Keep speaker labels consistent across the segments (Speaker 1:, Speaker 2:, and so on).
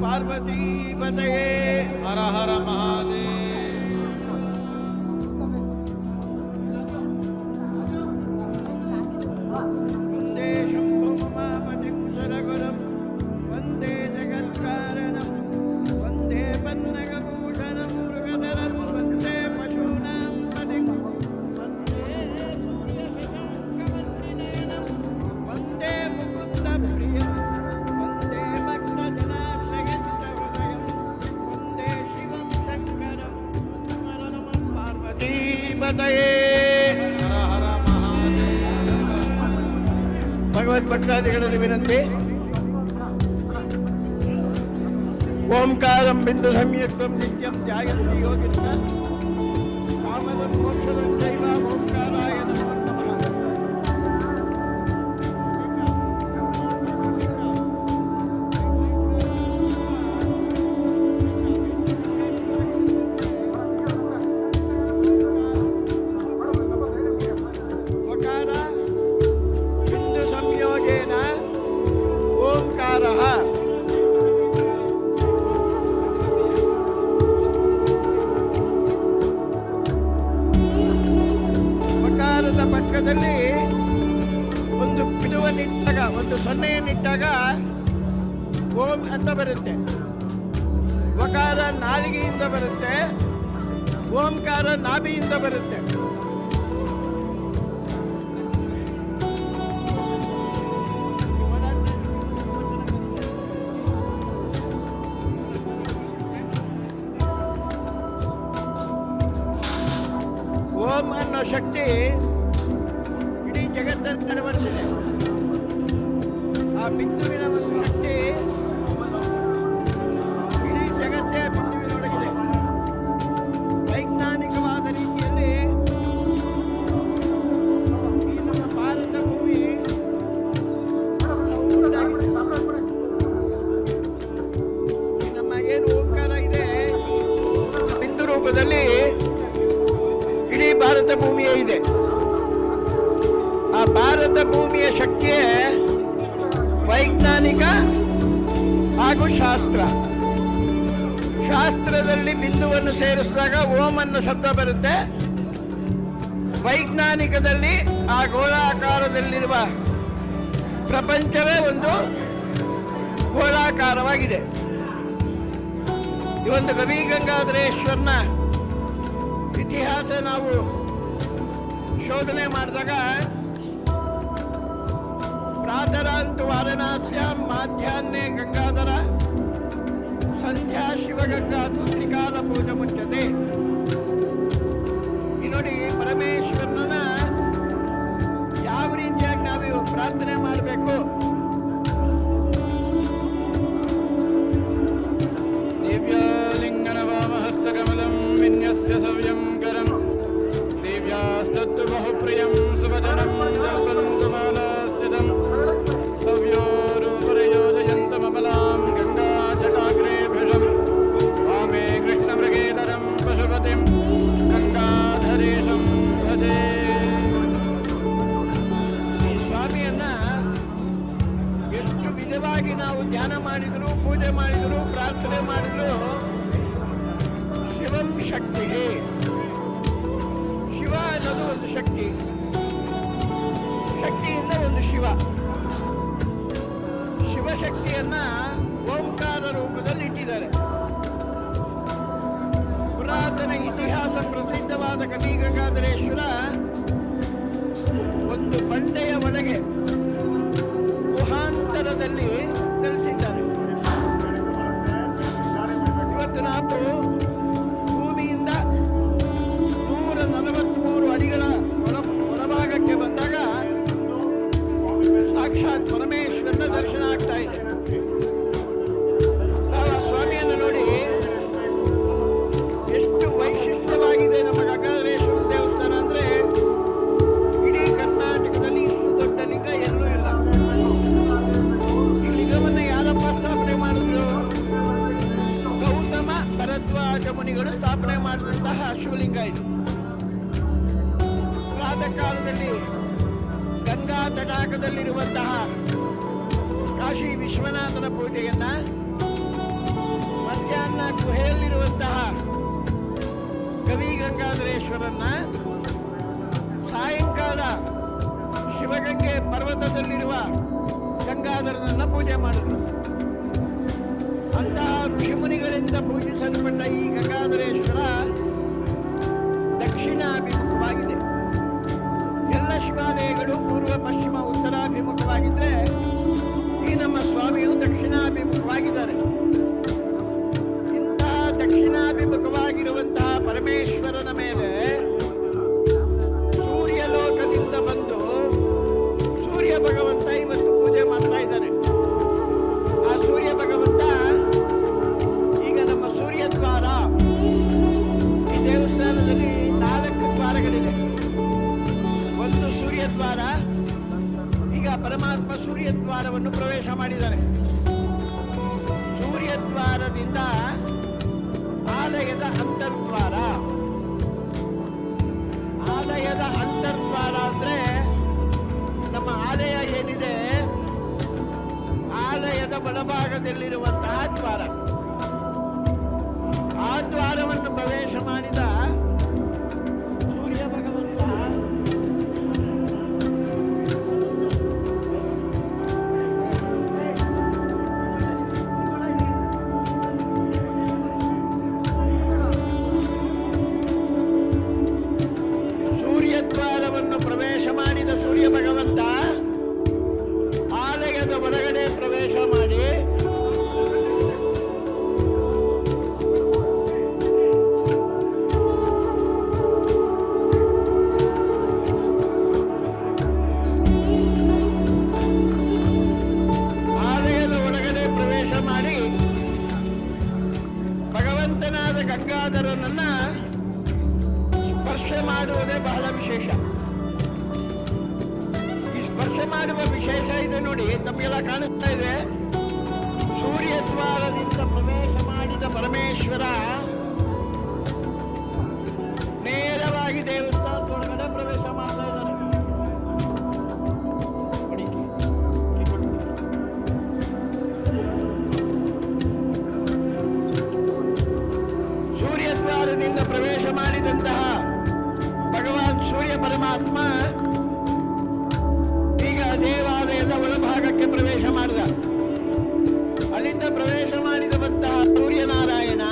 Speaker 1: ಪಾರ್ವತೀ ಪತಯೇ ಹರ ಹರ ಮಹಾದೇವ. ವಂದೇ ಶಂಭು ಮಹಾಪತಿಂ ಸುರಗುರುಂ ವಂದೇ ಜಗತ್ಕಾರಣಂ ವಂದೇ ಪನ್ನಗಭೂಷಣಂ ಮೃಗಧರಂ ವಂದೇ ಪಶೂನಾಂ ಪತಿಂ ವಂದೇ ಸೂರ್ಯಶಶಾಂಕವರ್ಣಿನಯನಂ ವಂದೇ ಮುಕುಂದ ಪ್ರಿಯಂ ವಂದೇ ಭಕ್ತಜನಾಶ್ರಯಂತ ಹೃದಯಂ ವಂದೇ ಶಿವಂ ಶಂಕರಂ ನಮಃ ಪಾರ್ವತೀ ಪತಯೇ ಹರ ಹರ ಮಹಾದೇವ. ಭಗವದ್ ಭಕ್ತಾದಿಗಳಲ್ಲಿ ವಿನಂತಿ. ಓಂಕಾರಂ ಬಿಂದು ಸಂಯುಕ್ತಂ ನಿತ್ಯಂ ಧ್ಯಾಯಂತಿ ಯೋಗಿನಃ ಕಾಮದಂ ಮೋಕ್ಷದಂ ಚೈವ ಓಂಕಾರಾಯ ನಮೋ ನಮಃ. ಓಂಕಾರ ಬಿಂದು ಸಂಯೋಗೇನ ಓಂಕಾರಃ. ಮಕಾರದ ಪಕ್ಕದಲ್ಲಿ ಒಂದು ಬಿಡುವನ್ನಿಟ್ಟಾಗ, ಒಂದು ಸೊನ್ನೆಯನ್ನಿಟ್ಟಾಗ ಓಂ ಅಂತ ಬರುತ್ತೆ. ವಕಾರ ನಾಲಿಗೆಯಿಂದ ಬರುತ್ತೆ, ಓಂಕಾರ ನಾಭಿಯಿಂದ ಬರುತ್ತೆ. ಓಂ ಅನ್ನೋ ಶಕ್ತಿ ಇಡೀ ಜಗತ್ತನ್ನು ನಡವಳಿಸಿದೆ. ಆ ಬಿಂದುವಿನ ಒಂದು ಶಕ್ತಿ ಇಡೀ ಜಗತ್ತೇ ಬಿಂದುವಿನೊಳಗಿದೆ. ವೈಜ್ಞಾನಿಕವಾದ ರೀತಿಯಲ್ಲಿ ಈ ನಮ್ಮ ಭಾರತ ಭೂಮಿ ಉಂಟಾಗಿದೆ. ಈ ನಮ್ಮ ಏನು ಓಂಕಾರ ಇದೆ, ಬಿಂದು ರೂಪದಲ್ಲಿ ಇಡೀ ಭಾರತ ಭೂಮಿಯೇ ಇದೆ. ಆ ಭಾರತ ಭೂಮಿಯ ಶಕ್ತಿಯೇ ವೈಜ್ಞಾನಿಕ ಹಾಗೂ ಶಾಸ್ತ್ರ. ಶಾಸ್ತ್ರದಲ್ಲಿ ಬಿಂದುವನ್ನು ಸೇರಿಸಿದಾಗ ಓಂ ಅನ್ನೋ ಶಬ್ದ ಬರುತ್ತೆ. ವೈಜ್ಞಾನಿಕದಲ್ಲಿ ಆ ಗೋಳಾಕಾರದಲ್ಲಿರುವ ಪ್ರಪಂಚವೇ ಒಂದು ಗೋಳಾಕಾರವಾಗಿದೆ. ಈ ಒಂದು ಕವಿ ಗಂಗಾಧರೇಶ್ವರನ ಇತಿಹಾಸ ನಾವು ಶೋಧನೆ ಮಾಡಿದಾಗ ಪ್ರಾತರಾಂತು ವಾರಣಾಸ್ಯ ಮಾಧ್ಯಾಹ್ನೆ ಗಂಗಾಧರ ಸಂಧ್ಯಾ ಶಿವಗಂಗಾತು ತ್ರಿಕಾಲ ಪೂಜೆ ಮುಚ್ಚತೆ. ಈ ನೋಡಿ, ಪರಮೇಶ್ವರನ ಯಾವ ರೀತಿಯಾಗಿ ನಾವು ಪ್ರಾರ್ಥನೆ ಮಾಡಬೇಕು.
Speaker 2: ದಿವ್ಯಾಲಿಂಗನ ವಾಮಹಸ್ತಕಮಲಂ ವಿನ್ಯಸ್ಯ ಸವ್ಯಂ ಕರಂ ದಿವ್ಯಾಸ್ತತ್ತು ಬಹುಪ್ರಿಯಂ ಸುವದನಂ ದಲ್ಪಂತುಮಾಲಾಸ್ಥಿತಂ ಸವ್ಯೋರೂಪರಯೋಜಯಂತಮಬಲಾಂ ಗಂಗಾಜಟಾಗ್ರೇ ಭೃಶಂ ವಾಮೇ ಕೃಷ್ಣಮೃಗೇತರಂ ಪಶುಪತಿಂ ಗಂಗಾಧರೇಶಂ ಭಜೆ.
Speaker 1: ಈ ಸ್ವಾಮಿಯನ್ನ ಎಷ್ಟು ವಿಧವಾಗಿ ನಾವು ಧ್ಯಾನ ಮಾಡಿದ್ರು, ಪೂಜೆ ಮಾಡಿದ್ರು, ಪ್ರಾರ್ಥನೆ ಮಾಡಿದ್ರು, ಶಿವಂ ಶಕ್ತಿ. ಶಿವ ಅನ್ನೋದು ಒಂದು ಶಕ್ತಿ, ಶಕ್ತಿಯಿಂದ ಒಂದು ಶಿವ. ಶಿವಶಕ್ತಿಯನ್ನ ಓಂಕಾರ ರೂಪದಲ್ಲಿ ಇಟ್ಟಿದ್ದಾರೆ. ಪುರಾತನ ಇತಿಹಾಸ ಪ್ರಸಿದ್ಧವಾದ ಕವಿ ಗಂಗಾಧರೇಶ್ವರ ಒಂದು ಬಂಡೆಯ ಒಳಗೆ ಗುಹಾಂತರದಲ್ಲಿ ನೆಲೆಸಿದ್ದಾನೆ. ಇವತ್ತು ನಾವು ಭೂಮಿಯಿಂದ 143 ಅಡಿಗಳ ಒಳಭಾಗಕ್ಕೆ ಬಂದಾಗ ಸಾಕ್ಷಾತ್ ಪರಮೇಶ್ವರನ ದರ್ಶನ ಆಗ್ತಾ ಇದೆ. ನಾವು ಆ ಸ್ವಾಮಿಯನ್ನು ನೋಡಿ ಎಷ್ಟು ವೈಶಿಷ್ಟ್ಯವಾಗಿದೆ ನಮ್ಮ ಗಂಗಾಧರೇಶ್ವರ ದೇವಸ್ಥಾನ ಅಂದ್ರೆ, ಇಡೀ ಕರ್ನಾಟಕದಲ್ಲಿ ಇಷ್ಟು ದೊಡ್ಡ ಲಿಂಗ ಎಲ್ಲೂ ಇಲ್ಲ. ಈ ಲಿಂಗವನ್ನು ಯಾರಪ್ಪ ಸ್ಥಾಪನೆ ಮಾಡಿದ್ರು? ಗೌತಮ ಭರದ್ವಾಜ ಮುನಿಗಳು ಸ್ಥಾಪನೆ ಮಾಡಿದಂತಹ ಶಿವಲಿಂಗ ಇದು. ಪ್ರಾತಃ ಕಾಲದಲ್ಲಿ ಗಂಗಾ ತಟಾಕದಲ್ಲಿರುವಂತಹ ಕಾಶಿ ವಿಶ್ವನಾಥನ ಪೂಜೆಯನ್ನ ತನ್ನ ಗುಹೆಯಲ್ಲಿರುವಂತಹ ಕವಿ ಗಂಗಾಧರೇಶ್ವರನ್ನ ಸಾಯಂಕಾಲ ಶಿವಗಂಗೆ ಪರ್ವತದಲ್ಲಿರುವ ಗಂಗಾಧರನನ್ನ ಪೂಜೆ ಮಾಡಿದ್ರು. ಅಂತಹ ಋಷಿಮುನಿಗಳಿಂದ ಪೂಜಿಸಲ್ಪಟ್ಟ ಈ ಗಂಗಾಧರೇಶ್ವರ ದಕ್ಷಿಣಾಭಿಮುಖವಾಗಿದೆ. ಎಲ್ಲ ಶಿವಾಲಯಗಳು ಪೂರ್ವ ಪಶ್ಚಿಮ ಉತ್ತರಾಭಿಮುಖವಾಗಿದ್ರೆ ಈ ನಮ್ಮ ಸ್ವಾಮಿಯು ದಕ್ಷಿಣಾಭಿಮುಖವಾಗಿದ್ದಾರೆ. ಇಂತಹ ದಕ್ಷಿಣಾಭಿಮುಖವಾಗಿರುವಂತಹ ಪರಮೇಶ್ವರನ ಮೇಲೆ ಸೂರ್ಯಲೋಕದಿಂದ ಬಂದು ಸೂರ್ಯ ಭಗವಂತ ಇವತ್ತು ಪೂಜೆ ಮಾಡ್ತಾ ಇದ್ದಾನೆ. ಆ ಸೂರ್ಯ ಭಗವಂತ ಈಗ ನಮ್ಮ ಸೂರ್ಯ ದ್ವಾರ, ಈ ದೇವಸ್ಥಾನದಲ್ಲಿ 4 ದ್ವಾರಗಳಿದೆ. ಒಂದು ಸೂರ್ಯ ದ್ವಾರ, ಈಗ ಪರಮಾತ್ಮ ಸೂರ್ಯ ದ್ವಾರವನ್ನು ಪ್ರವೇಶ ಮಾಡಿದ್ದಾರೆ. ಸೂರ್ಯ ದ್ವಾರದಿಂದ ಆಲಯದ ಅಂತರ್ದ್ವಾರ. ಆಲಯದ ಅಂತರ್ದ್ವಾರ ಅಂದ್ರೆ ನಮ್ಮ ಆಲಯ ಏನಿದೆ, ಆಲಯದ ಬಲಭಾಗದಲ್ಲಿರುವಂತಹ ದ್ವಾರ. ಆ ದ್ವಾರವನ್ನು ಪ್ರವೇಶ ಮಾಡಿದ ಸೂರ್ಯ ಭಗವಂತ ದ್ವಾರವನ್ನು ಪ್ರವೇಶ ಮಾಡಿದ ಸೂರ್ಯ ಭಗವಂತ ಆಲಯದ ಒಳಗಡೆ ಪ್ರವೇಶ ಮಾಡಿ ಭಗವಂತನಾದ ಗಂಗಾಧರನನ್ನ ಸ್ಪರ್ಶ ಮಾಡುವುದೇ ಬಹಳ ವಿಶೇಷ. ಈ ಸ್ಪರ್ಶ ಮಾಡುವ ವಿಶೇಷ ಇದೆ ನೋಡಿ, ತಮಗೆಲ್ಲ ಕಾಣಿಸ್ತಾ ಇದೆ. ಸೂರ್ಯ ದ್ವಾರದಿಂದ ಪ್ರವೇಶ ಮಾಡಿದ ಪರಮೇಶ್ವರ ನೇರವಾಗಿ ದೇವಸ್ಥಾನದೊಳಗಡೆ ಪ್ರವೇಶ ಮಾಡ್ತಾ ಇದ್ದಾನೆ. ಸೂರ್ಯ ದ್ವಾರದಿಂದ ಪ್ರವೇಶ ಮಾಡಿದಂತಹ ಭಗವಾನ್ ಸೂರ್ಯ ಪರಮಾತ್ಮ ಈಗ ದೇವಾಲಯದ ಒಳಭಾಗಕ್ಕೆ ಪ್ರವೇಶ ಮಾಡಿದ. ಅಲ್ಲಿಂದ ಪ್ರವೇಶ ಮಾಡಿದಂತಹ ಸೂರ್ಯನಾರಾಯಣ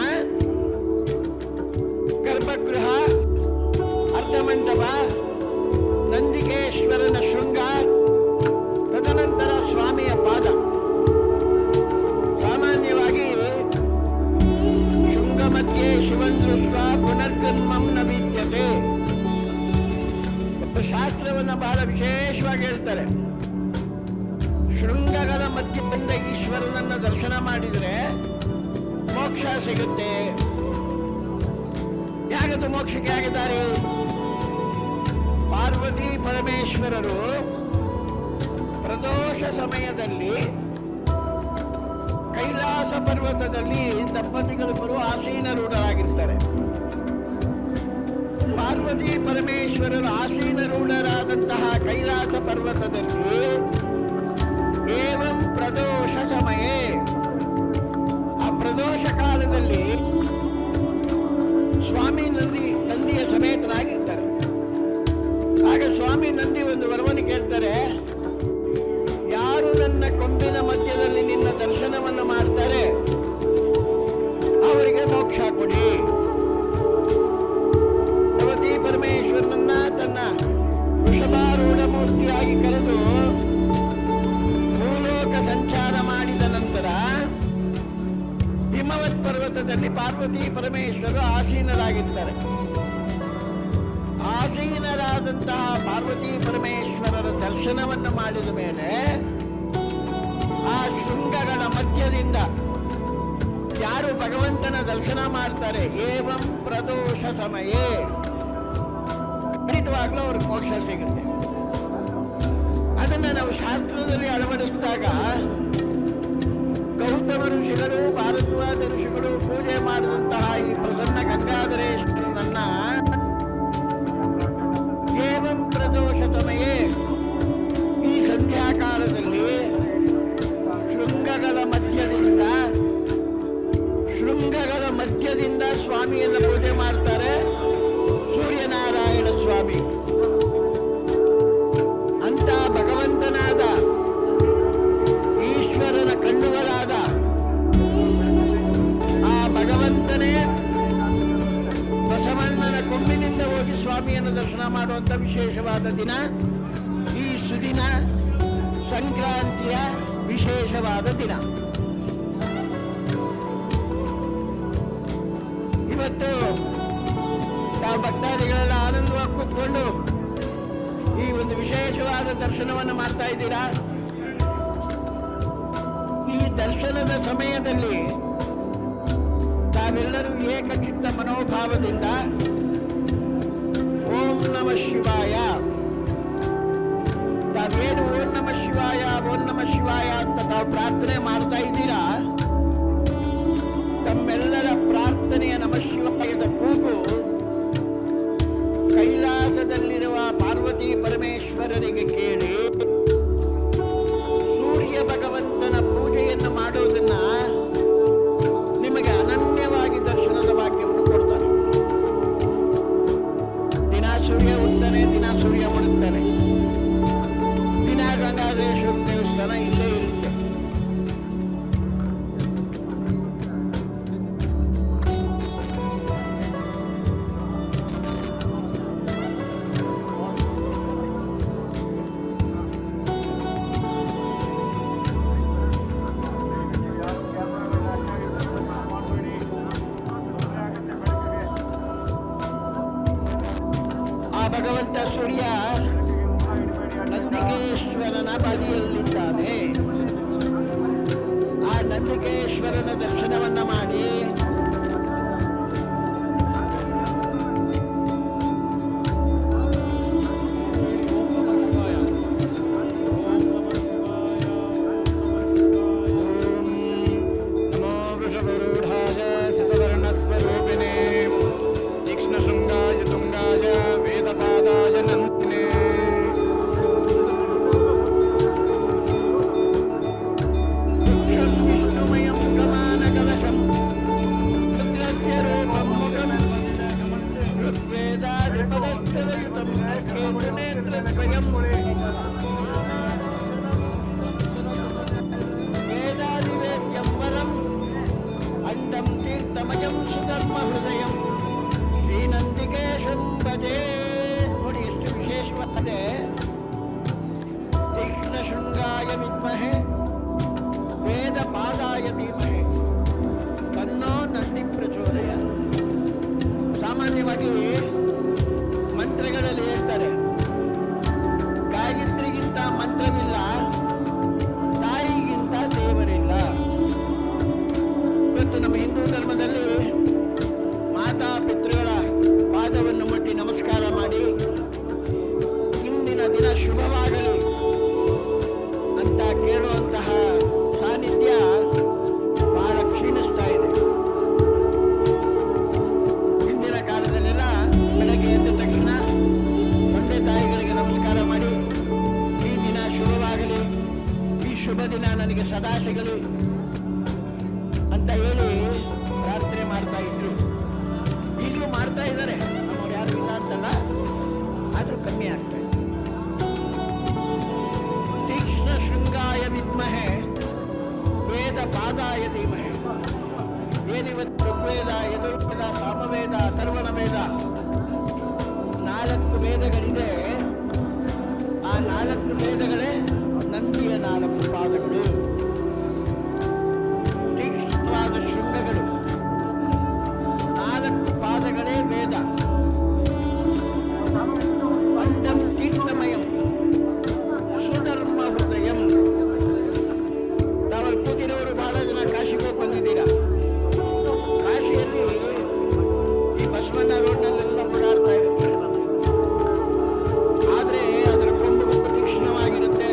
Speaker 1: ಗರ್ಭಗೃಹ, ಅರ್ಧಮಂಟಪ, ನಂದಿಕೇಶ್ವರನ ಶೃಂಗ, ತದನಂತರ ಸ್ವಾಮಿಯ ಪಾದ. ಸಾಮಾನ್ಯವಾಗಿ ಶೃಂಗ ಮಧ್ಯೆ ಶಿವನ್ ದೃಷ್ಟ ಪುನರ್ಜನ್ಮಂ ನ ವಿದ್ಯತೆ. ಶಾಸ್ತ್ರವನ್ನು ಬಹಳ ವಿಶೇಷವಾಗಿ ಹೇಳ್ತಾರೆ. ಶೃಂಗಗಳ ಮಧ್ಯದಿಂದ ಈಶ್ವರನನ್ನ ದರ್ಶನ ಮಾಡಿದರೆ ಮೋಕ್ಷ ಸಿಗುತ್ತೆ. ಯಾಗದು ಮೋಕ್ಷಕ್ಕೆ ಆಗಿದ್ದಾರೆ? ಪಾರ್ವತಿ ಪರಮೇಶ್ವರರು ಪ್ರದೋಷ ಸಮಯದಲ್ಲಿ ಕೈಲಾಸ ಪರ್ವತದಲ್ಲಿ ದಂಪತಿಗಳಿಬ್ಬರು ಆಸೀನರೂಢರಾಗಿರ್ತಾರೆ. ಪಾರ್ವತಿ ಪರಮೇಶ್ವರರು ಆಸೀನರೂಢರಾದಂತಹ ಕೈಲಾಸ ಪರ್ವತದಲ್ಲಿ ಏವಂ ಪ್ರದೋಷ ಸಮಯೇ, ಆ ಪ್ರದೋಷ ಕಾಲದಲ್ಲಿ ಸ್ವಾಮಿ ನಂದಿಯ ಸಮೇತನಾಗಿರ್ತಾರೆ. ಆಗ ಸ್ವಾಮಿ ನಂದಿ ಒಂದು ವರವನ್ನು ಕೇಳ್ತಾರೆ, ಯಾರು ನನ್ನ ಕೊಂಬಿನ ಮಧ್ಯದಲ್ಲಿ ನಿನ್ನ ದರ್ಶನವನ್ನು ಮಾಡ್ತಾರೆ ಅವರಿಗೆ ಮೋಕ್ಷ ಕೊಡಿ. ಪಾರ್ವತಿ ಪರಮೇಶ್ವರನನ್ನ ತನ್ನ ವೃಷಭಾರೂಢ ಮೂರ್ತಿಯಾಗಿ ಕರೆದು ಭೂಲೋಕ ಸಂಚಾರ ಮಾಡಿದ ನಂತರ ಹಿಮವತ್ ಪರ್ವತದಲ್ಲಿ ಪಾರ್ವತಿ ಪರಮೇಶ್ವರರು ಆಸೀನರಾಗಿರ್ತಾರೆ. ಆಸೀನರಾದಂತಹ ಪಾರ್ವತಿ ಪರಮೇಶ್ವರರ ದರ್ಶನವನ್ನು ಮಾಡಿದ ಮೇಲೆ ಆ ಶೃಂಗಗಳ ಮಧ್ಯದಿಂದ ಯಾರು ಭಗವಂತನ ದರ್ಶನ ಮಾಡ್ತಾರೆ, ಏವಂ ಪ್ರದೋಷ ಸಮಯೇ, ಖಂಡಿತವಾಗ್ಲೂ ಅವ್ರಿಗೆ ಮೋಕ್ಷ ಸಿಗುತ್ತೆ. ಅದನ್ನ ನಾವು ಶಾಸ್ತ್ರದಲ್ಲಿ ಅಳವಡಿಸಿದಾಗ ಗೌತಮ ಋಷಿಗಳು, ಭಾರದ್ವಾಜ ಋಷಿಗಳು ಪೂಜೆ ಮಾಡಿದಂತಹ ಈ ಪ್ರಸನ್ನ ಗಂಗಾಧರೇಶ್ವರನನ್ನ ಏವಂ ಪ್ರದೋಷ ಸಮಯೇ, ಈ ಸಂಧ್ಯಾಕಾಲದಲ್ಲಿ ಶೃಂಗಗಳ ಸಂಕ್ರಾಂತಿಯ ವಿಶೇಷವಾದ ದಿನ. ಇವತ್ತು ತಾವು ಭಕ್ತಾದಿಗಳೆಲ್ಲ ಆನಂದವಾಗಿ ಕೂತ್ಕೊಂಡು ಈ ಒಂದು ವಿಶೇಷವಾದ ದರ್ಶನವನ್ನು ಮಾಡ್ತಾ ಇದ್ದೀರಾ. ಈ ದರ್ಶನದ ಸಮಯದಲ್ಲಿ ತಾವೆಲ್ಲರೂ ಏಕಚಿತ್ತ ಮನೋಭಾವದಿಂದ ಓಂ ನಮ ಶಿವಾಯ, ತಾವೇನು ಓಂ ನಮ ಶಿವಾಯ ಓಂ ನಮ ಶಿವಾಯ ಅಂತ ತಾವು ಪ್ರಾರ್ಥನೆ ಮಾಡ್ತಾ ಇದ್ದೀರಾ, ತಮ್ಮೆಲ್ಲರ ಪ್ರಾರ್ಥನೆಯ ನಮ ಶಿವಾಯದ ಕೂಗು ಕೈಲಾಸದಲ್ಲಿರುವ ಪಾರ್ವತಿ ಪರಮೇಶ್ವರರಿಗೆ ಕೇಳಿ ಸೂರ್ಯ ಭಗವಂತನ ಪೂಜೆಯನ್ನು ಮಾಡೋದನ್ನ ನಿಮಗೆ ಅನನ್ಯವಾಗಿ ದರ್ಶನದ ಭಾಗ್ಯವನ್ನು ಕೊಡ್ತಾರೆ. ದಿನ ಸೂರ್ಯ ಉಡ್ತಾನೆ, ದಿನ ಸೂರ್ಯ ಮುಳುಗ್ತಾನೆ, ದಿನ ಗಂಗಾಧರೇಶ್ವರ ದೇವಸ್ಥಾನ ಇಲ್ಲೇ ಇರುತ್ತೆ. ಭಗವಂತ ಸೂರ್ಯ ನಂದಿಕೇಶ್ವರನ ಬದಿಯಲ್ಲಿದ್ದಾನೆ. ಆ ನಂದಿಕೇಶ್ವರನ ದರ್ಶನವನ್ನ ಮಾಡಿ ಅಂಡಂ ತೀರ್ಥಮಯಂ ಸುಧರ್ಮ ಹೃದಯಂ ಶ್ರೀನಂದಿಕೇಶಂ ಭಜೆ. ನೋಡಿ ಎಷ್ಟು ವಿಶೇಷವಾಗಿದೆ. ತೀಕ್ಷ್ಣ ಶೃಂಗಾಯ ವಿದ್ಮಹೆ ವೇದ ಪಾದಾಯ ಧೀಮಹೆ ತನ್ನೋ ನಂದಿ ಪ್ರಚೋದಯ. ಸಾಮಾನ್ಯವಾಗಿ ಮಂತ್ರಗಳಲ್ಲಿ ಹೇಳ್ತಾರೆ, ಗಾಯತ್ರಿಗಿಂತ ಮಂತ್ರವಿಲ್ಲ, ತಾಯಿಗಿಂತ ದೇವರಿಲ್ಲ. ಇವತ್ತು ನಮ್ಮ ಹಿಂದೂ ಧರ್ಮದಲ್ಲಿ ಮಾತಾ ಪಿತೃಗಳ ಪಾದವನ್ನು ಮುಟ್ಟಿ ನಮಸ್ಕಾರ ಮಾಡಿ ಇಂದಿನ ದಿನ ಶುಭವಾಗಲಿ ಅಂತ ಕೇಳುವಂತಹ ಸಾನ್ನಿಧ್ಯ ಬಹಳ ಕ್ಷೀಣಿಸ್ತಾ ಇದೆ. ಹಿಂದಿನ ಕಾಲದಲ್ಲೆಲ್ಲ ಬೆಳಗ್ಗೆ ಎದ್ದ ತಕ್ಷಣ ತಂದೆ ತಾಯಿಗಳಿಗೆ ನಮಸ್ಕಾರ ಮಾಡಿ ಈ ದಿನ ಶುಭವಾಗಲಿ, ಈ ಶುಭ ದಿನ ನನಗೆ ಸದಾ ಸಿಗಲಿ ಅಂತ ಹೇಳಿ ಪ್ರಾರ್ಥನೆ ಮಾಡ್ತಾ ಇದ್ರು. ಈಗಲೂ ಮಾಡ್ತಾ ಇದ್ದಾರೆ, ನಮ್ಮವ್ರು ಯಾರು ಇಲ್ಲ ಅಂತಲ್ಲ, ಆದ್ರೂ ಕಮ್ಮಿ ಆಗ್ತಾ ಇದೆ. ತೀಕ್ಷ್ಣ ಶೃಂಗಾಯ ವಿದ್ಮಹೆ ವೇದ ಪಾದಾಯ ಧೀಮಹೆ. ಏನಿವತ್ತು ಋಗ್ವೇದ, ಯಜುರ್ವೇದ, ಸಾಮವೇದ, ಅಥರ್ವಣ ವೇದ 4 ವೇದಗಳಿದೆ. ಆ 4 ವೇದಗಳೇ ನಂದಿಯ 4 ಪಾದಗಳು, ತೀಕ್ಷ್ಣವಾದ ಶೃಂಗಗಳು. 4 ಪಾದಗಳೇ ವೇದ. ಅಂಡಂ ತೀರ್ಥಮಯಂ ಸುಧರ್ಮ ಹೃದಯಂ. ತಾವಲ್ಲಿ ಕೂತಿರೋರು ಬಹಳ ಜನ ಕಾಶಿಗೆ ಹೋಗಿ ಬಂದಿದ್ದೀರಾ. ಕಾಶಿಯಲ್ಲಿ ಈ ಬಸವಣ್ಣ ರೋಡ್ನಲ್ಲೆಲ್ಲ ಓಡಾಡ್ತಾ ಇರುತ್ತೆ, ಆದರೆ ಅದರ ಕೊಂಬು ತೀಕ್ಷ್ಣವಾಗಿರುತ್ತೆ.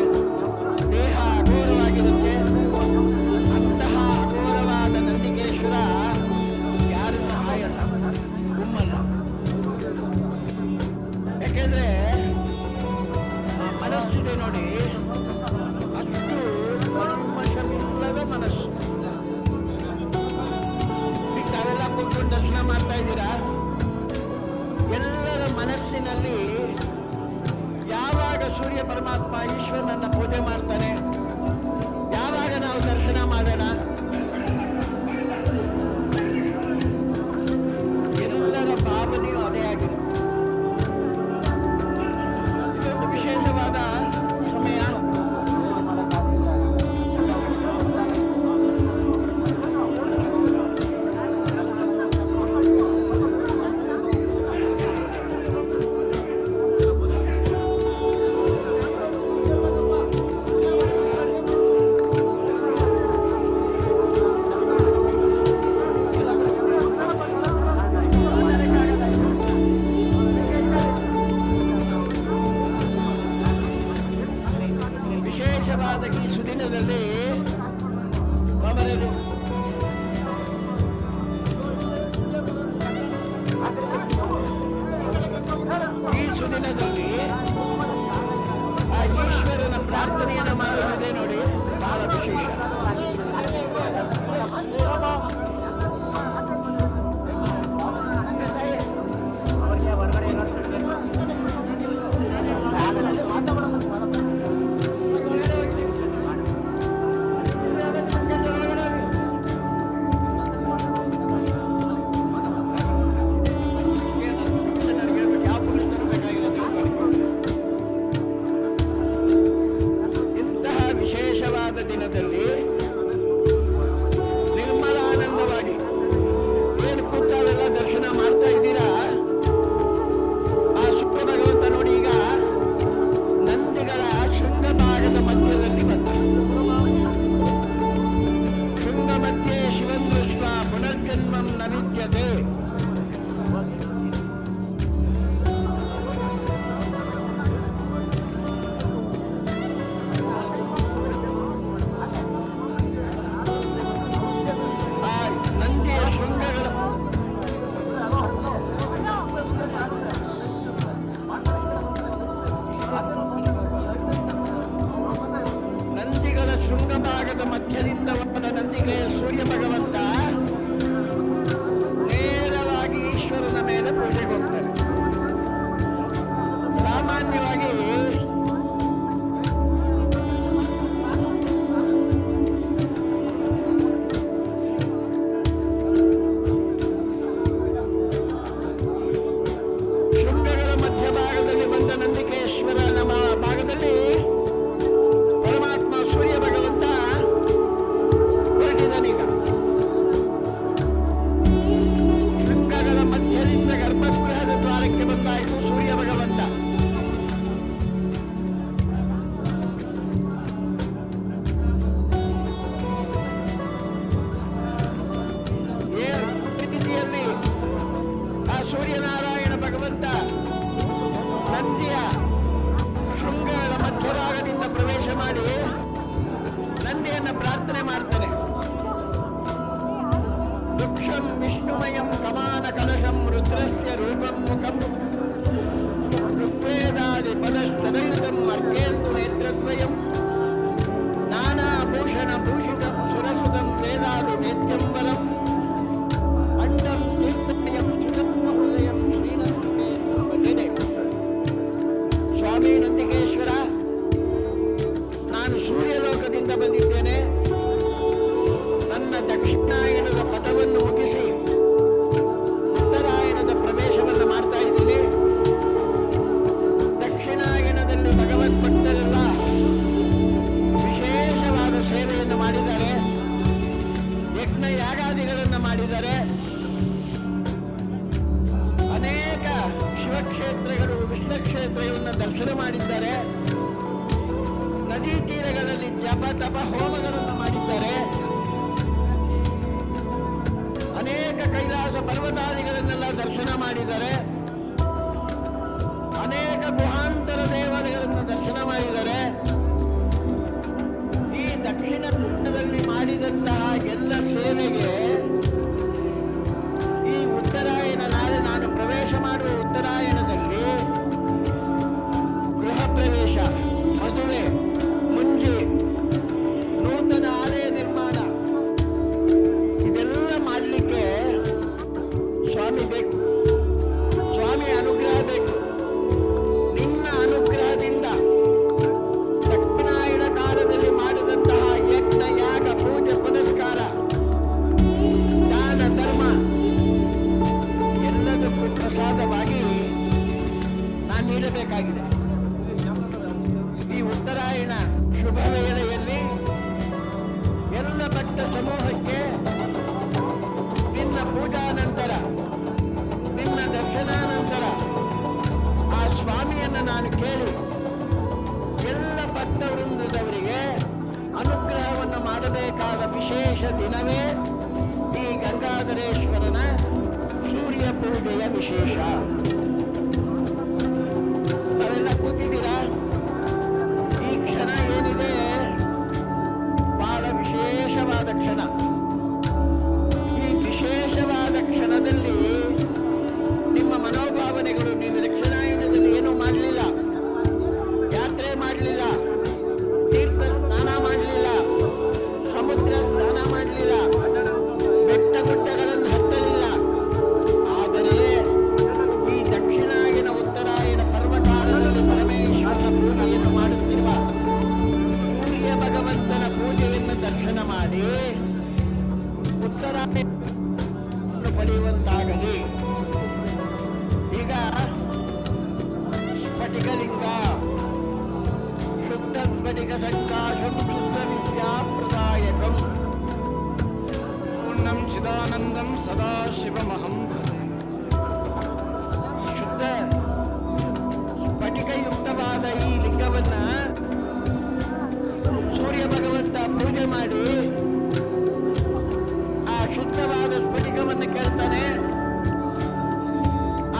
Speaker 1: ಈ ಸುದಿನದಲ್ಲಿ ಮಾಮರರು ಈ ಸುದಿನದಲ್ಲಿ ಆ ಈಶ್ವರನ ಪ್ರಾರ್ಥನೆಯನ್ನು ಮಾಡುವುದೇ ನೋಡಿ ಬಹಳ ವಿಶೇಷ. ಇಂತಹ ವಿಶೇಷವಾದ ದಿನದಲ್ಲಿ ನಿರ್ಮಲಾನಂದವಾಗಿ ಏನು ಕೂತಾವೆಲ್ಲ ದರ್ಶನ ಮಾಡ್ತಾ ಇದ್ದೀರಾ, ಆ ಶುಕ್ರ ಭಗವಂತ ನೋಡಿ ಈಗ ನಂದಿಗಳ ಶೃಂಗ ಭಾಗದ ಮಧ್ಯದಲ್ಲಿ ಬಂದ. ಶೃಂಗ ಮಧ್ಯೆ ಶಿವನ್ ದೃಷ್ಟ ಪುನರ್ಜನ್ಮಂ ನ ವಿದ್ಯತೆ. ಆ ನಂದಿಯ ಶೃಂಗಗಳ ನಂದಿಗಳ ಶೃಂಗ ಭಾಗದ ಮಧ್ಯದಿಂದ ಒಬ್ಬನ ನಂದಿಗೆ ಸೂರ್ಯ ಭಗವಂತ ನೇರವಾಗಿ ಈಶ್ವರನ ಮೇಲೆ ಪೂಜೆಗೆ ಹೋಗ್ತಾರೆ. ಸಾಮಾನ್ಯವಾಗಿ ಶೃಂಗಗಳ ಮಧ್ಯಭಾಗದಲ್ಲಿ ಬಂದ ನಂದಿಕೇಶ್ವರನ ಭಾಗದಲ್ಲಿ ಪರಮಾತ್ಮ ಸೂರ್ಯ ಭಗವಂತ ಹೊರಟಿದನೀಗ. ಶೃಂಗಗಳ ಮಧ್ಯದಿಂದ ಗರ್ಭಗೃಹದ ದ್ವಾರಕ್ಕೆ ಬಂದಾಯಿತು ಸೂರ್ಯ ಭಗವಂತ. ರೀತಿಯಲ್ಲಿ ಆ ಸೂರ್ಯನಾರಾಯಣ ಭಗವಂತ ನಂದಿಯ ಶೃಂಗಗಳ ಮಧ್ಯಭಾಗದಿಂದ ಪ್ರವೇಶ ಮಾಡಿ ನಂದಿಯನ್ನ ಪ್ರಾರ್ಥನೆ ಮಾಡ್ತಾನೆ. ವೃಕ್ಷಂ ವಿಷ್ಣುಮಯಂ ಕಮಾನ ಕಲಶಂ ರುದ್ರಸ್ಯ ರೂಪಂ ಮುಖಂ ಋಗ್ವೇದಾದಿ ಪದಷ್ಟದಯುತಂ ಅರ್ಕೇಂದು ನೇತ್ರದ್ವಯಂ ನಾನಾಭೂಷಣ ಭೂಷಿತಂ ಸುರಸುತಂ ವೇದಾದಿ ವೇದ್ಯಂಬರಂ ಅಂಡಂ ತೀರ್ಥಮಯಂ ಚ್ಯುತಂ ಶ್ರೀನಂದಿಕೆ ಬಂದಿದೆ. ಸ್ವಾಮಿ ನಂದಿಕೇಶ್ವರ, ನಾನು ಸೂರ್ಯಲೋಕದಿಂದ ಬಂದಿದ್ದೇನೆ. ನನ್ನ ದಕ್ಷಿಣಾಯನದ ಪಥವನ್ನು ಮುಗಿಸಿ ಉತ್ತರಾಯಣದ ಪ್ರವೇಶವನ್ನು ಮಾಡ್ತಾ ಇದ್ದೀನಿ. ದಕ್ಷಿಣಾಯನದಲ್ಲಿ ಭಗವತ್ ಭಕ್ತರೆಲ್ಲ ವಿಶೇಷವಾದ ಸೇವೆಯನ್ನು ಮಾಡಿದ್ದಾರೆ, ಯಜ್ಞ ಯಾಗಾದಿಗಳನ್ನು ಮಾಡಿದ್ದಾರೆ. ಅನೇಕ ಶಿವಕ್ಷೇತ್ರಗಳು ವಿಷ್ಣು ಕ್ಷೇತ್ರಗಳನ್ನು ದರ್ಶನ ಮಾಡಿದ್ದಾರೆ. ನದಿ ತೀರಗಳಲ್ಲಿ ಜಪ ತಪ ಹೋಮಗಳನ್ನು ಮಾಡಿದ್ದಾರೆ. ಅನೇಕ ಕೈಲಾಸ ಪರ್ವತಾದಿಗಳನ್ನೆಲ್ಲ ದರ್ಶನ ಮಾಡಿದ್ದಾರೆ. ಅನೇಕ ಗುಹಾಂತರ ದೇವತೆಗಳನ್ನು ದರ್ಶನ ಮಾಡಿದ್ದಾರೆ. ಈ ದಕ್ಷಿಣದಲ್ಲಿ ಮಾಡಿದಂತಹ ಎಲ್ಲ ಸೇವೆಗೆ ಈ ಉತ್ತರಾಯಣ ನಾಳೆ ನಾನು ಪ್ರವೇಶ ಮಾಡುವ ಉತ್ತರಾಯಣದಲ್ಲಿ ಗೃಹ ಪ್ರವೇಶ, ಮದುವೆ, ಮುಂಜಿ, ನೂತನ ಆಲಯ ನಿರ್ಮಾಣ ಇದೆಲ್ಲ ಮಾಡಲಿಕ್ಕೆ ಸ್ವಾಮಿ ಬೇಕು, ಸ್ವಾಮಿ ಅನುಗ್ರಹ ಬೇಕು. ನಿನ್ನ ಅನುಗ್ರಹದಿಂದ ದಕ್ಷಿಣಾಯಣ ಕಾಲದಲ್ಲಿ ಮಾಡಿದಂತಹ ಯಜ್ಞ ಯಾಗ ಪೂಜೆ ಪುನಸ್ಕಾರ ದಾನ ಧರ್ಮ ಎಲ್ಲದಕ್ಕೂ ಪ್ರಸಾದವಾಗಿ ನಾನು ನೀಡಬೇಕಾಗಿದೆ. ಈ ಉತ್ತರಾಯಣ ಶುಭ ವೇಳೆಯಲ್ಲಿ ಎಲ್ಲ ಭಕ್ತ ಸಮೂಹಕ್ಕೆ ನಿನ್ನ ಪೂಜಾ ನಂತರ ನಿನ್ನ ದರ್ಶನಾನಂತರ ಆ ಸ್ವಾಮಿಯನ್ನು ನಾನು ಕೇಳಿ ಎಲ್ಲ ಭಕ್ತ ವೃಂದದವರಿಗೆ ಅನುಗ್ರಹವನ್ನು ಮಾಡಬೇಕಾದ ವಿಶೇಷ ದಿನವೇ ಈ ಗಂಗಾಧರೇಶ್ವರನ ಸೂರ್ಯ ಪೂಜೆಯ ವಿಶೇಷ. ನಾವೆಲ್ಲ ಕೂತಿದ್ದೀರಾ? ಈ ಕ್ಷಣ ಏನಿದೆ ಕ್ಷಣ. ಈ ವಿಶೇಷವಾದ ಕ್ಷಣದಲ್ಲಿ ನಿಮ್ಮ ಮನೋಭಾವನೆಗಳು, ನೀವು ದಕ್ಷಿಣಾಯನದಲ್ಲಿ ಏನೂ ಮಾಡಲಿಲ್ಲ, ಯಾತ್ರೆ ಮಾಡಲಿಲ್ಲ, ತೀರ್ಥ ಸ್ನಾನ ಮಾಡಲಿಲ್ಲ, ಸಮುದ್ರ ಸ್ನಾನ ಮಾಡಲಿಲ್ಲ, ಬೆಟ್ಟ ಗುಡ್ಡಗಳನ್ನು ಹತ್ತಲಿಲ್ಲ. ಆದರೆ ಈ ದಕ್ಷಿಣಾಯನ ಉತ್ತರಾಯಣ ಪರ್ವಕಾಲದಲ್ಲಿ ಪರಮೇಶ್ವರನ ಪೂಜೆಯನ್ನು ಮಾಡುತ್ತಿರುವ ಸೂರ್ಯ ಭಗವಂತನ ಪೂಜೆಯನ್ನು ದರ್ಶನ ಮಾಡಿ ಉತ್ತರಾಯಣ ಪಡೆಯುವಂತಾಗಲಿ. ಈಗ ಸ್ಫಟಿಕಲಿಂಗ ಶುದ್ಧ ಸ್ಫಟಿಕ ಸಂಕಾಶಂ ಶುದ್ಧ ವಿದ್ಯಾ ಪ್ರದಾಯಕಂ
Speaker 2: ಪೂರ್ಣಂ ಚಿದಾನಂದಂ ಸದಾ ಶಿವಮಹಂ ಭಜೆ.
Speaker 1: ಶುದ್ಧ ಸ್ಫಟಿಕಯುಕ್ತವಾದ ಈ ಲಿಂಗವನ್ನ ಸೂರ್ಯ ಭಗವಂತ ಪೂಜೆ ಮಾಡಿ ಆ ಶುದ್ಧವಾದ ಸ್ಫಟಿಕವನ್ನು ಕೇಳ್ತಾನೆ.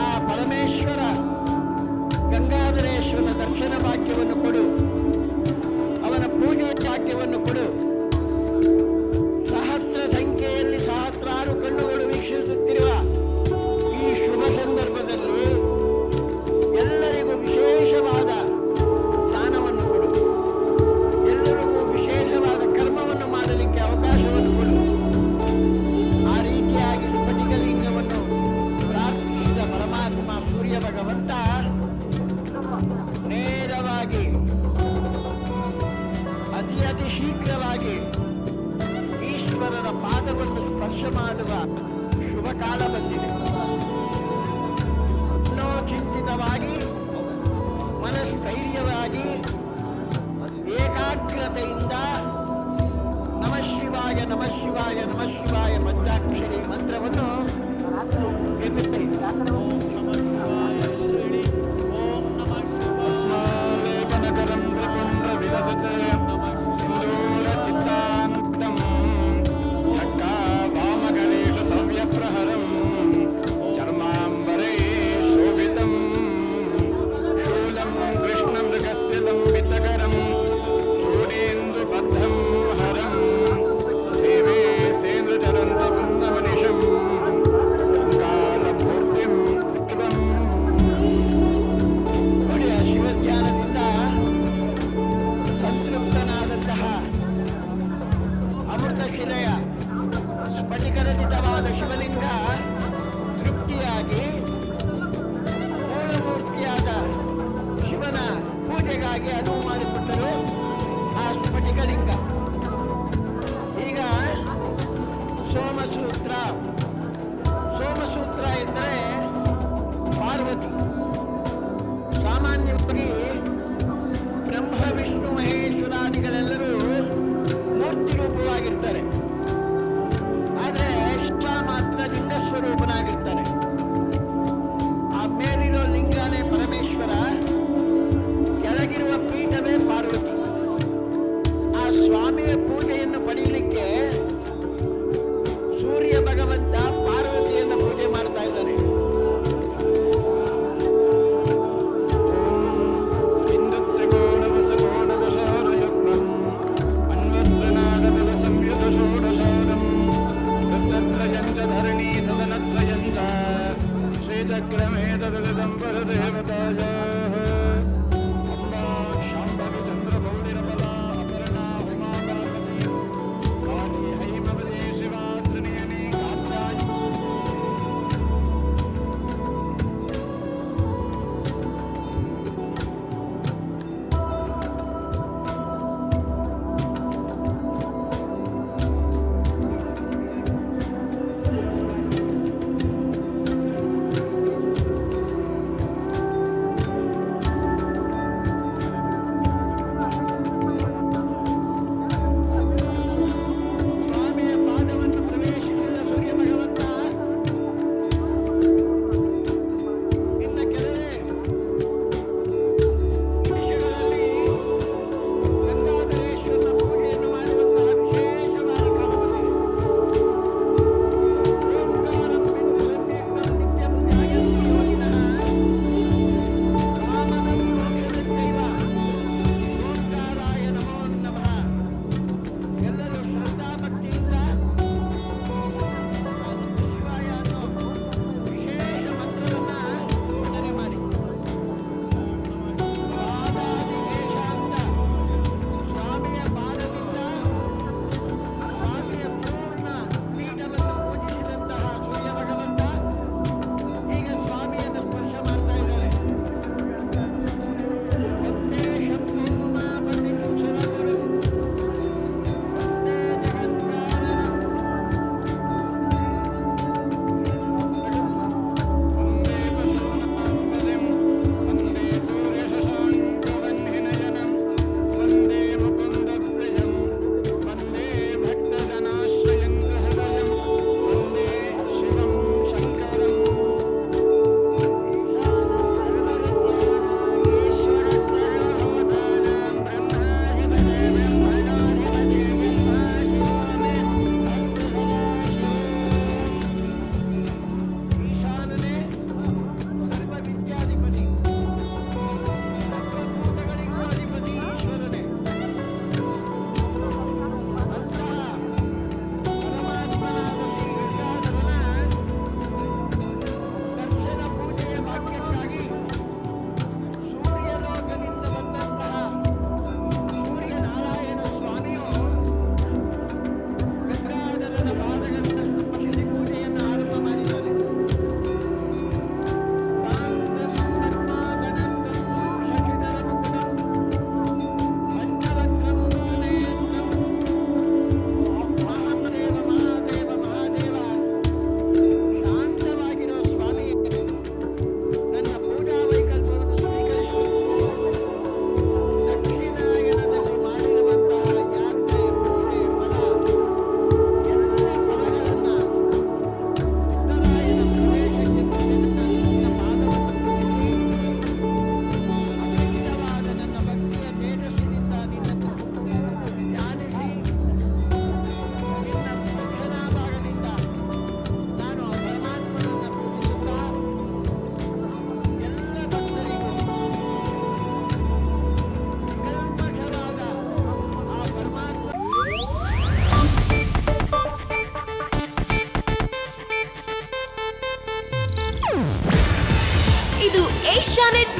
Speaker 1: ಆ ಪರಮೇಶ್ವರ ಗಂಗಾಧರೇಶ್ವರನ ದರ್ಶನ ಭಾಗ್ಯವನ್ನು ಕೊಡು, ಅವನ ಪೂಜೆ ಭಾಗ್ಯವನ್ನು ಕೊಡು. ಸಹಸ್ರ ಸಂಖ್ಯೆಯಲ್ಲಿ ಸಹಸ್ರಾರು ಕಣ್ಣುಗಳು ವೀಕ್ಷಿಸುತ್ತಿರುವ ಈ ಶುಭ ಸಂದರ್ಭದಲ್ಲಿ ಎಲ್ಲರಿಗೂ ವಿಶೇಷವಾದ ದಾನವನ್ನು ಕೊಡು, ಎಲ್ಲರಿಗೂ ವಿಶೇಷವಾದ ಕರ್ಮವನ್ನು ಮಾಡಲಿಕ್ಕೆ ಅವಕಾಶವನ್ನು ಕೊಡು. ಆ ರೀತಿಯಾಗಿ ಸ್ಫಟಿಕಲಿಂಗವನ್ನು ಪ್ರಾರ್ಥಿಸಿದ ಪರಮಾತ್ಮ ಸೂರ್ಯ ಭಗವಂತ ನೇರವಾಗಿ ಅತಿ ಶೀಘ್ರವಾಗಿ ಈಶ್ವರನ ಪಾದವನ್ನು ಸ್ಪರ್ಶ ಮಾಡುವ ಶುಭ ಕಾಲ ಬಂದಿದೆ. ಚಿಂತಿತವಾಗಿ ಮನಸ್ಥೈರ್ಯವಾಗಿ ಏಕಾಗ್ರತೆಯಿಂದ ನಮಃ ಶಿವಾಯ ನಮಃ ಶಿವಾಯ ನಮಃ ಶಿವಾಯ ಪಂಚಾಕ್ಷರಿ ಮಂತ್ರವನ್ನು ಎನ್ನುತ್ತೀರಿ.
Speaker 2: ಭಸ್ಮಾಲೇಪನಕರಂ ತ್ರಿಪುಂಡ್ರ ವಿಲಸತೆ ಸಿಂಧೂರ ಚಿತ್ತಾಂತಂ ಢಕ್ಕಾ ವಾಮಗಣೇಶ ಸವ್ಯಪ್ರಹರಂ ಚರ್ಮಾಂಬರೇ ಶೋಭಿತಂ ಶೂಲಂ ಕೃಷ್ಣಮೃಗಸ್ಯ ಲಂಬಿತಕರಂ ಚೂಡೇಂದುಬದ್ಧಂ ಹರಂ ಸೇವೆ ಸೇಂದ್ರಚರಂತಪುನ್ನಮನಿಷಂ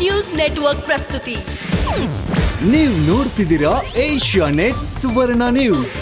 Speaker 3: ನ್ಯೂಸ್ ನೆಟ್ವರ್ಕ್ ಪ್ರಸ್ತುತಿ.
Speaker 4: ನೀವು ನೋಡ್ತಿದ್ದೀರಾ ಏಷ್ಯಾ ನೆಟ್ ಸುವರ್ಣ ನ್ಯೂಸ್.